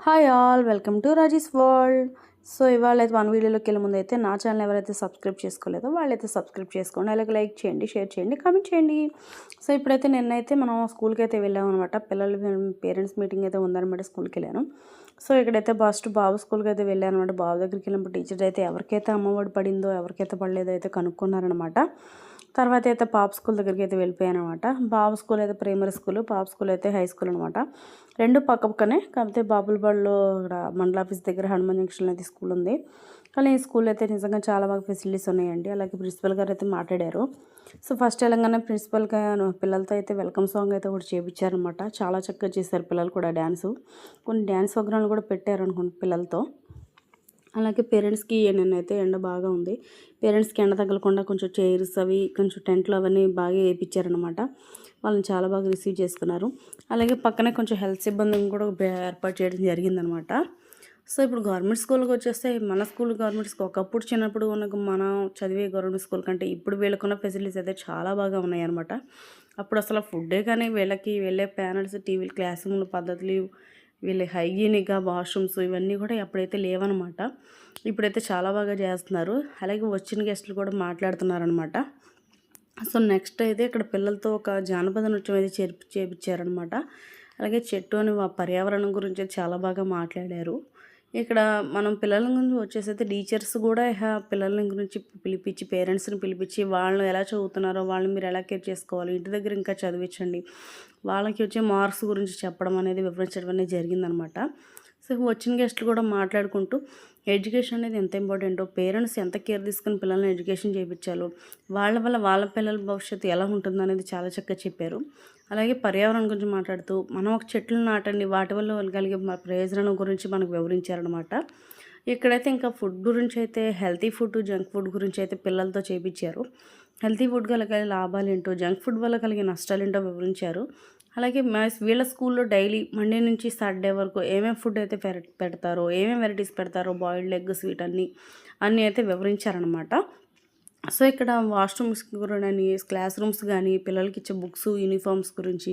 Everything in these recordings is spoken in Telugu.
Hi all, welcome to Raji's world. So ఇవాళ అయితే వన్ వీడియోలోకి వెళ్ళే ముందు అయితే నా ఛానల్ ఎవరైతే సబ్స్క్రైబ్ చేసుకోలేదో వాళ్ళైతే సబ్స్క్రైబ్ చేసుకోండి, అలాగే లైక్ చేయండి, షేర్ చేయండి, కామెంట్ చేయండి. సో ఇప్పుడైతే నిన్నైతే మనం స్కూల్కి అయితే వెళ్ళాము అనమాట. పిల్లల పేరెంట్స్ మీటింగ్ అయితే ఉందన్నమాట. స్కూల్కి వెళ్ళాను. సో ఇక్కడైతే ఫస్ట్ బాబు స్కూల్కి అయితే వెళ్ళాను అనమాట. బాబు దగ్గరికి వెళ్ళినప్పుడు టీచర్ అయితే ఎవరికైతే అమ్మఒడి పడిందో ఎవరికైతే పడలేదో అయితే కనుక్కున్నారనమాట. తర్వాత అయితే పాప స్కూల్ దగ్గరికి అయితే వెళ్ళిపోయాను అనమాట. బాబు స్కూల్ అయితే ప్రైమరీ స్కూల్, పాప స్కూల్ అయితే హై స్కూల్ అనమాట. రెండు పక్కనే. కాకపోతే బాపులపాడులో ఇక్కడ మండల ఆఫీస్ దగ్గర హనుమాన్ జంక్షన్లో అయితే స్కూల్ ఉంది. కానీ ఈ స్కూల్ అయితే నిజంగా చాలా బాగా ఫెసిలిటీస్ ఉన్నాయండి. అలాగే ప్రిన్సిపల్ గారు అయితే మాట్లాడారు. సో ఫస్ట్ తెలంగాణ ప్రిన్సిపల్గా పిల్లలతో అయితే వెల్కమ్ సాంగ్ అయితే కూడా చేయించారనమాట. చాలా చక్కగా చేశారు పిల్లలు కూడా డ్యాన్సు. కొన్ని డ్యాన్స్ ప్రోగ్రాంలు కూడా పెట్టారు అనుకోండి పిల్లలతో. అలాగే పేరెంట్స్కి నేనైతే ఎండ బాగా ఉంది. పేరెంట్స్కి ఎండ తగలకుండా కొంచెం చైర్స్ అవి కొంచెం టెంట్లు అవన్నీ బాగా వేయించారనమాట. వాళ్ళని చాలా బాగా రిసీవ్ చేసుకున్నారు. అలాగే పక్కనే కొంచెం హెల్త్ సిబ్బందిని కూడా ఏర్పాటు చేయడం జరిగిందనమాట. సో ఇప్పుడు గవర్నమెంట్ స్కూల్కి వచ్చేస్తే మన స్కూల్ గవర్నమెంట్ స్కూల్ ఒకప్పుడు చిన్నప్పుడు మనం చదివే గవర్నమెంట్ స్కూల్ కంటే ఇప్పుడు వీళ్ళకున్న ఫెసిలిటీస్ అయితే చాలా బాగా ఉన్నాయన్నమాట. అప్పుడు అసలు ఫుడ్డే కానీ వీళ్ళకి వెళ్ళే ప్యానల్స్, టీవీలు, క్లాస్ రూమ్ల పద్ధతులు, వీళ్ళ హైజీనిక్గా వాష్రూమ్స్ ఇవన్నీ కూడా ఎప్పుడైతే లేవన్నమాట. ఇప్పుడైతే చాలా బాగా చేస్తున్నారు. అలాగే వచ్చిన గెస్టులు కూడా మాట్లాడుతున్నారనమాట. సో నెక్స్ట్ అయితే ఇక్కడ పిల్లలతో ఒక జానపద నృత్యం అయితే చేపించారనమాట. అలాగే చెట్టు అని పర్యావరణం గురించి చాలా బాగా మాట్లాడారు. ఇక్కడ మనం పిల్లల గురించి వచ్చేసైతే టీచర్స్ కూడా పిల్లల గురించి పిలిపించి పేరెంట్స్ని పిలిపించి వాళ్ళు ఎలా చదువుతున్నారో వాళ్ళని మీరు ఎలా కేర్ చేసుకోవాలి, ఇంటి దగ్గర ఇంకా చదివించండి, వాళ్ళకి వచ్చే మార్క్స్ గురించి చెప్పడం అనేది వివరించడం అనేది జరిగిందనమాట. సో వచ్చిన గెస్టులు కూడా మాట్లాడుకుంటూ ఎడ్యుకేషన్ అనేది ఎంత ఇంపార్టెంటో, పేరెంట్స్ ఎంత కేర్ తీసుకుని పిల్లల్ని ఎడ్యుకేషన్ చేయించాలో, వాళ్ళ వల్ల వాళ్ళ పిల్లల భవిష్యత్తు ఎలా ఉంటుందో అనేది చాలా చక్కగా చెప్పారు. అలాగే పర్యావరణం గురించి మాట్లాడుతూ మనం ఒక చెట్లు నాటండి, వాటి వల్ల కలిగే ప్రయోజనం గురించి మనకు వివరించారనమాట. ఇక్కడైతే ఇంకా ఫుడ్ గురించి అయితే హెల్తీ ఫుడ్, జంక్ ఫుడ్ గురించి అయితే పిల్లలతో చేయించారు. హెల్తీ ఫుడ్ వల్ల కలిగే లాభాలు ఏంటో, జంక్ ఫుడ్ వల్ల కలిగే నష్టాలు ఏంటో వివరించారు. అలాగే వీళ్ళ స్కూల్లో డైలీ మండే నుంచి సాటర్డే వరకు ఏమేమి ఫుడ్ అయితే పెడతారో, ఏమేమి వెరైటీస్ పెడతారో, బాయిల్డ్ ఎగ్, స్వీట్ అన్నీ అయితే వివరించారనమాట. సో ఇక్కడ వాష్రూమ్స్ కానీ, క్లాస్ రూమ్స్ కానీ, పిల్లలకి ఇచ్చే బుక్స్, యూనిఫామ్స్ గురించి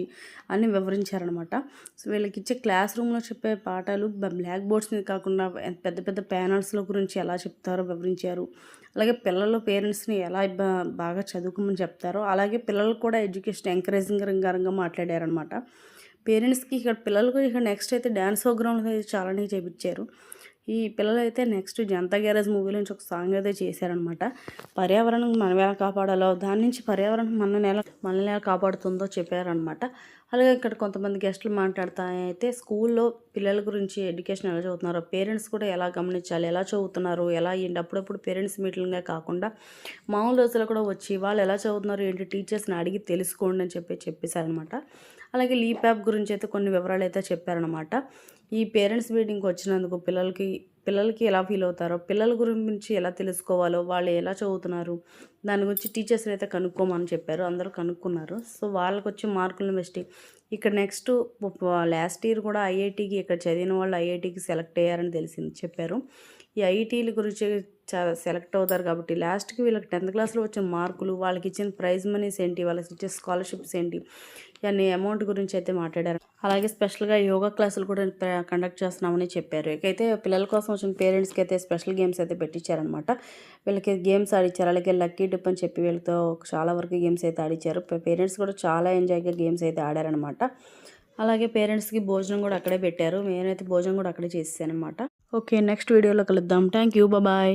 అన్నీ వివరించారనమాట. సో వీళ్ళకి ఇచ్చే క్లాస్ రూమ్లో చెప్పే పాఠాలు బ్లాక్ బోర్డ్స్ మీద కాకుండా పెద్ద పెద్ద ప్యానల్స్లో గురించి ఎలా చెప్తారో వివరించారు. అలాగే పిల్లలు పేరెంట్స్ని ఎలా బాగా చదువుకోమని చెప్తారో అలాగే పిల్లలు కూడా ఎడ్యుకేషన్ ఎంకరేజింగ్గా మాట్లాడారనమాట. పేరెంట్స్కి ఇక్కడ పిల్లలకు ఇక్కడ నెక్స్ట్ అయితే డ్యాన్స్ ప్రోగ్రామ్స్ అయితే చాలానే చేయించారు. ఈ పిల్లలు అయితే నెక్స్ట్ జనతా గ్యారేజ్ మూవీ నుంచి ఒక సాంగ్ అయితే చేశారనమాట. పర్యావరణం మనం ఎలా కాపాడాలో, దాని నుంచి పర్యావరణం మనల్ని ఎలా కాపాడుతుందో చెప్పారనమాట. అలాగే ఇక్కడ కొంతమంది గెస్టులు మాట్లాడుతూ అయితే స్కూల్లో పిల్లల గురించి ఎడ్యుకేషన్ ఎలా చదువుతున్నారో, పేరెంట్స్ కూడా ఎలా గమనించాలి, ఎలా చదువుతున్నారు, ఎలా ఏంటి, అప్పుడప్పుడు పేరెంట్స్ మీటింగ్గా కాకుండా మామూలు రోజులు కూడా వచ్చి వాళ్ళు ఎలా చదువుతున్నారు ఏంటి టీచర్స్ని అడిగి తెలుసుకోండి అని చెప్పేశారనమాట. అలాగే లీప్ యాప్ గురించి అయితే కొన్ని వివరాలు అయితే చెప్పారనమాట. ఈ పేరెంట్స్ మీటింగ్కి వచ్చినందుకు పిల్లలకి ఎలా ఫీల్ అవుతారో, పిల్లల గురించి ఎలా తెలుసుకోవాలో, వాళ్ళు ఎలా చదువుతున్నారు దాని గురించి టీచర్స్ని అయితే కనుక్కోమని చెప్పారు. అందరూ కనుక్కున్నారు. సో వాళ్ళకి వచ్చే మార్కులను బట్టి ఇక్కడ నెక్స్ట్ లాస్ట్ ఇయర్ కూడా ఐఐటీకి ఇక్కడ చదివిన వాళ్ళు ఐఐటీకి సెలెక్ట్ అయ్యారని చెప్పారు. ఈ ఐఐటీల గురించి సెలెక్ట్ అవుతారు కాబట్టి లాస్ట్కి వీళ్ళకి 10th క్లాస్లో వచ్చిన మార్కులు, వాళ్ళకి ఇచ్చిన ప్రైజ్ మనీస్ ఏంటి, వాళ్ళకి ఇచ్చే స్కాలర్షిప్స్ ఏంటి, ఇవన్నీ అమౌంట్ గురించి అయితే మాట్లాడారు. అలాగే స్పెషల్గా యోగా క్లాసులు కూడా కండక్ట్ చేస్తున్నామని చెప్పారు. ఇకైతే పిల్లల కోసం వచ్చిన పేరెంట్స్కి అయితే స్పెషల్ గేమ్స్ అయితే పెట్టించారనమాట. వీళ్ళకి గేమ్స్ ఆడిచ్చారు. అలాగే లక్కీ డిప్ అని చెప్పి వీళ్ళతో చాలా వరకు గేమ్స్ అయితే ఆడిచ్చారు. పేరెంట్స్ కూడా చాలా ఎంజాయ్గా గేమ్స్ అయితే ఆడారనమాట. అలాగే పేరెంట్స్కి భోజనం కూడా అక్కడే పెట్టారు. నేనైతే భోజనం కూడా అక్కడే చేసేసాను అనమాట. ఓకే, నెక్స్ట్ వీడియోలో కలుద్దాం. Thank you, bye.